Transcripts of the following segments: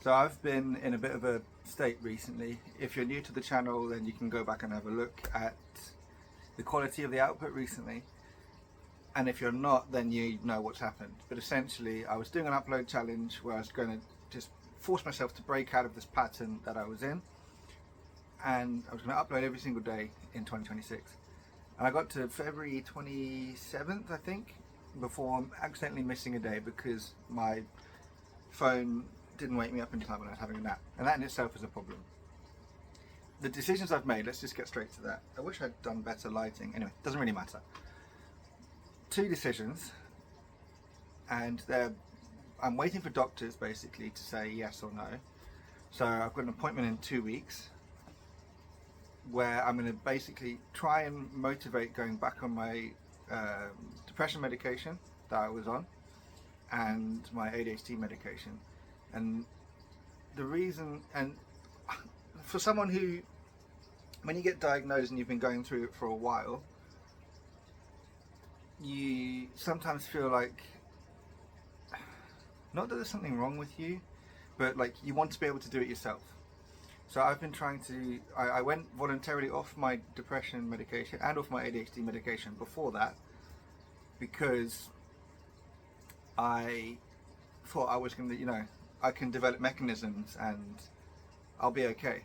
So I've been in a bit of a state recently. If you're new to the channel, then you can go back and have a look at the quality of the output recently. And if you're not, then you know what's happened. But essentially, I was doing an upload challenge where I was going to just force myself to break out of this pattern that I was in. And I was going to upload every single day in 2026. And I got to February 27th, I think, before accidentally missing a day because my phone didn't wake me up in time when I was having a nap. And that in itself is a problem. The decisions I've made, let's just get straight to that. I wish I'd done better lighting. Anyway, doesn't really matter. 2 decisions, and I'm waiting for doctors basically to say yes or no. So I've got an appointment in 2 weeks where I'm going to basically try and motivate going back on my depression medication that I was on and my ADHD medication. And the reason, and for someone who, when you get diagnosed and you've been going through it for a while, you sometimes feel like, not that there's something wrong with you, but like you want to be able to do it yourself. So I've been trying to, I went voluntarily off my depression medication and off my ADHD medication before that because I thought I was going to, I can develop mechanisms and I'll be okay.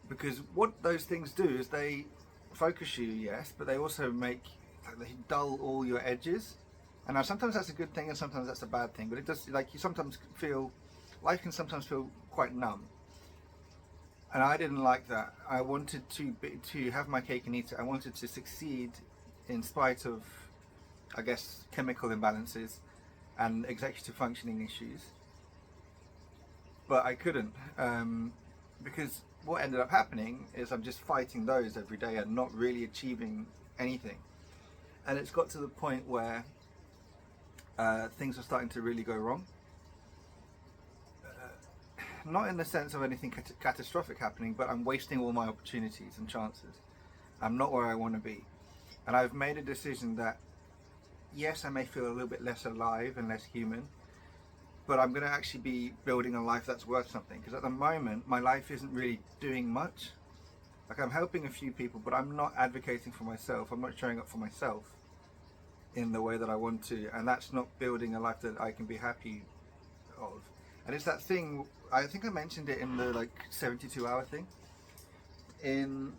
Because what those things do is they focus you, yes, but they also they dull all your edges. And now sometimes that's a good thing and sometimes that's a bad thing, but it does, like, you sometimes feel, life can sometimes feel quite numb. And I didn't like that. I wanted to have my cake and eat it. I wanted to succeed in spite of, I guess, chemical imbalances and executive functioning issues. But I couldn't, because what ended up happening is I'm just fighting those every day and not really achieving anything. And it's got to the point where things are starting to really go wrong. Not in the sense of anything catastrophic happening, but I'm wasting all my opportunities and chances. I'm not where I want to be. And I've made a decision that, yes, I may feel a little bit less alive and less human, but I'm going to actually be building a life that's worth something. Because at the moment, my life isn't really doing much. Like, I'm helping a few people, but I'm not advocating for myself. I'm not showing up for myself in the way that I want to. And that's not building a life that I can be happy of. And it's that thing, I think I mentioned it in the 72-hour thing. In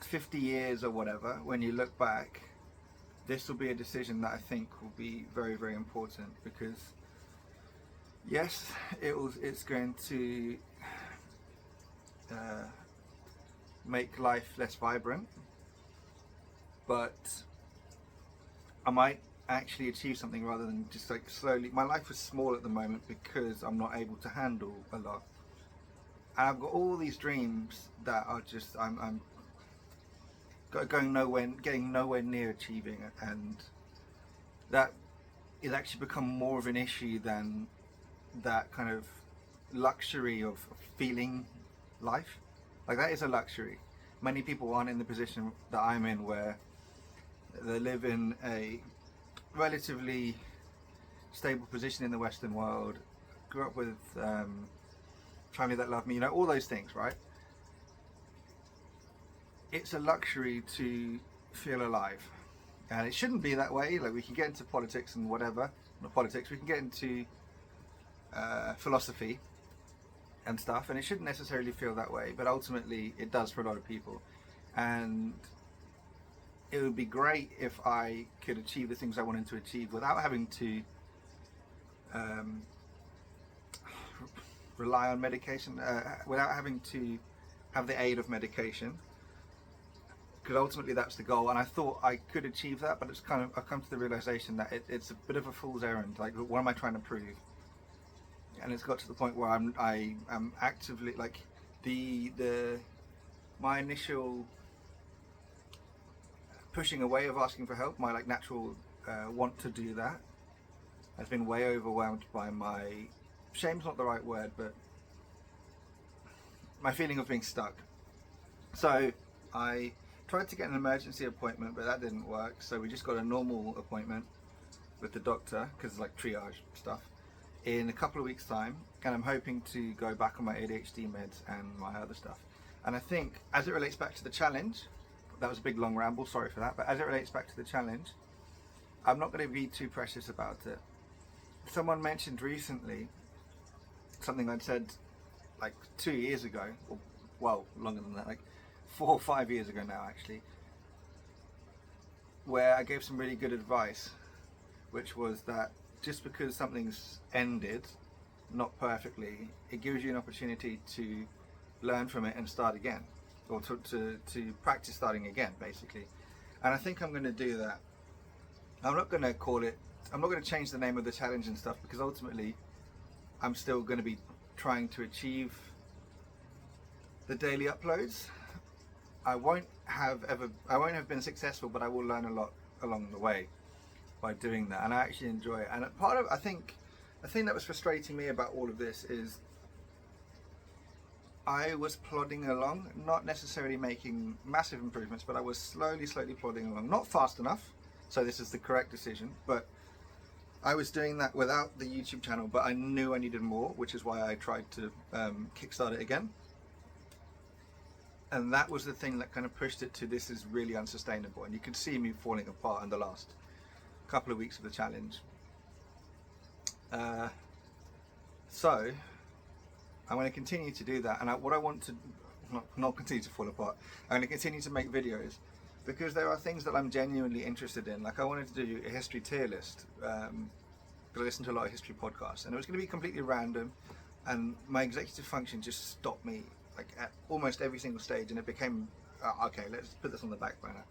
50 years or whatever, when you look back, this will be a decision that I think will be very, very important, because yes, it's going to make life less vibrant, but I might actually achieve something rather than just slowly. My life is small at the moment because I'm not able to handle a lot, and I've got all these dreams that are just I'm getting nowhere near achieving it, and that is actually become more of an issue than that kind of luxury of feeling life. Like, that is a luxury. Many people aren't in the position that I'm in, where they live in a relatively stable position in the Western world, grew up with family that love me, all those things, right? It's a luxury to feel alive, and it shouldn't be that way. Like, we can get into politics and whatever, not politics, we can get into philosophy and stuff, and it shouldn't necessarily feel that way, but ultimately it does for a lot of people. And it would be great if I could achieve the things I wanted to achieve without having to rely on medication, without having to have the aid of medication, because ultimately that's the goal. And I thought I could achieve that, but I've come to the realization that it's a bit of a fool's errand. Like, what am I trying to prove? And it's got to the point where I am actively, like, my initial pushing away of asking for help, my natural want to do that, has been way overwhelmed by my shame's not the right word, but my feeling of being stuck. So I tried to get an emergency appointment, but that didn't work. So we just got a normal appointment with the doctor, because it's like triage stuff. in a couple of weeks' time, and I'm hoping to go back on my ADHD meds and my other stuff. And I think, as it relates back to the challenge, that was a big long ramble, sorry for that, but as it relates back to the challenge, I'm not going to be too precious about it. Someone mentioned recently something I'd said like 2 years ago, or well, longer than that, like 4 or 5 years ago now actually, where I gave some really good advice, which was that just because something's ended, not perfectly, it gives you an opportunity to learn from it and start again, or to practice starting again, basically. And I think I'm going to do that. I'm not going to change the name of the challenge and stuff, because ultimately I'm still going to be trying to achieve the daily uploads. I won't have been successful, but I will learn a lot along the way by doing that, and I actually enjoy it. And I think the thing that was frustrating me about all of this is I was plodding along, not necessarily making massive improvements, but I was slowly plodding along, not fast enough, so this is the correct decision, but I was doing that without the YouTube channel, but I knew I needed more, which is why I tried to kickstart it again. And that was the thing that kind of pushed it to, this is really unsustainable. And you could see me falling apart in the last couple of weeks of the challenge. So I'm going to continue to do that. And what I want to, not continue to fall apart, I'm going to continue to make videos, because there are things that I'm genuinely interested in. Like I wanted to do a history tier list, because I listen to a lot of history podcasts, and it was going to be completely random, and my executive function just stopped me like at almost every single stage, and it became okay, let's put this on the back burner.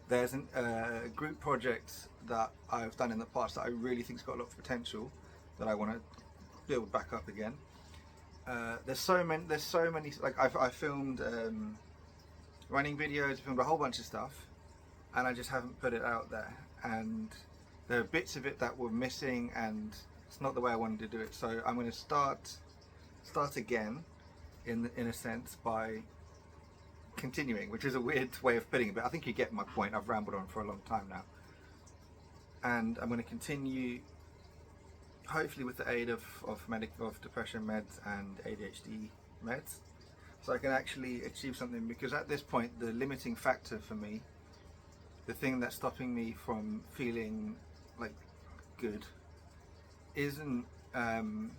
There's a group project that I've done in the past that I really think's got a lot of potential, that I want to build back up again. There's so many, like I filmed running videos, filmed a whole bunch of stuff, and I just haven't put it out there, and there are bits of it that were missing, and it's not the way I wanted to do it. So I'm going to start again in a sense by continuing, which is a weird way of putting it, but I think you get my point. I've rambled on for a long time now, and I'm going to continue, hopefully with the aid of depression meds and ADHD meds, so I can actually achieve something. Because at this point, the limiting factor for me, the thing that's stopping me from feeling like good, isn't going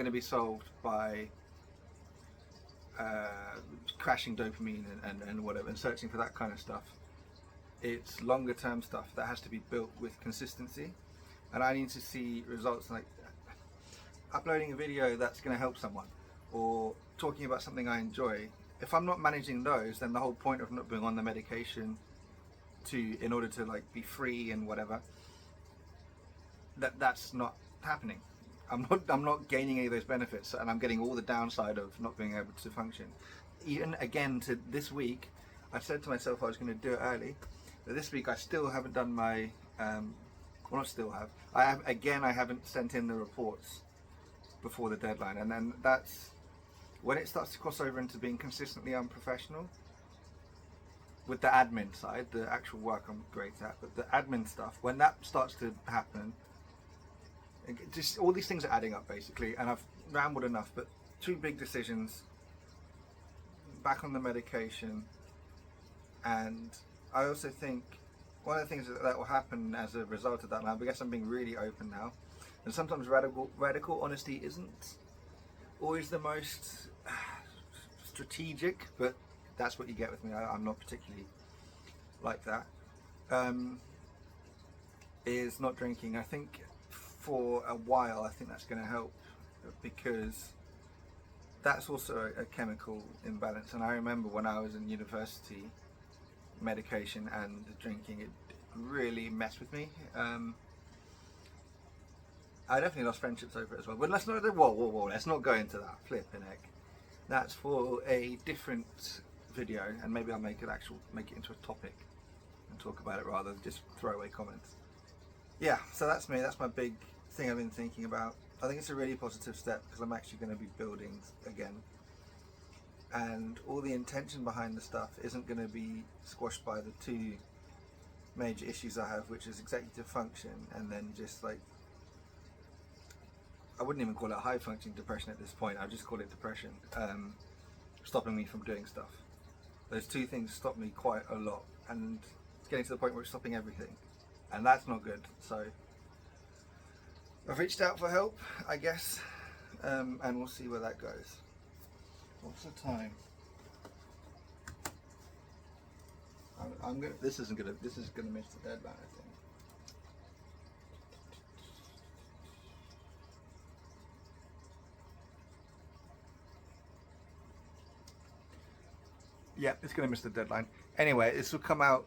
to be solved by crashing dopamine and whatever, and searching for that kind of stuff. It's longer term stuff that has to be built with consistency, and I need to see results, like uploading a video that's going to help someone, or talking about something I enjoy. If I'm not managing those, then the whole point of not being on the medication in order to like be free and whatever, that's not happening. I'm not gaining any of those benefits, and I'm getting all the downside of not being able to function. Even again, to this week, I said to myself I was going to do it early, but this week I still haven't done my I haven't sent in the reports before the deadline, and then that's when it starts to cross over into being consistently unprofessional with the admin side. The actual work I'm great at, but the admin stuff, when that starts to happen, just all these things are adding up basically. And I've rambled enough, but 2 big decisions: back on the medication, and I also think one of the things that will happen as a result of that, and I guess I'm being really open now, and sometimes radical honesty isn't always the most strategic, but that's what you get with me. I'm not particularly like that. Is not drinking. I think for a while, I think that's going to help, because that's also a chemical imbalance. And I remember when I was in university, medication and drinking, it really messed with me. I definitely lost friendships over it as well. But let's not let's not go into that. Flipping heck. That's for a different video, and maybe I'll make it into a topic and talk about it rather than just throwaway comments. Yeah, so that's me. That's my big thing I've been thinking about. I think it's a really positive step, because I'm actually going to be building again, and all the intention behind the stuff isn't going to be squashed by the 2 major issues I have, which is executive function and then just like I wouldn't even call it high functioning depression at this point. I just call it depression, stopping me from doing stuff. Those two things stop me quite a lot, and it's getting to the point where it's stopping everything, and that's not good. So I've reached out for help, I guess, and we'll see where that goes. What's the time? This is gonna miss the deadline, I think. Yeah, it's gonna miss the deadline. Anyway, this will come out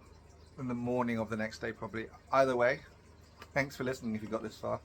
in the morning of the next day probably. Either way, thanks for listening if you got this far.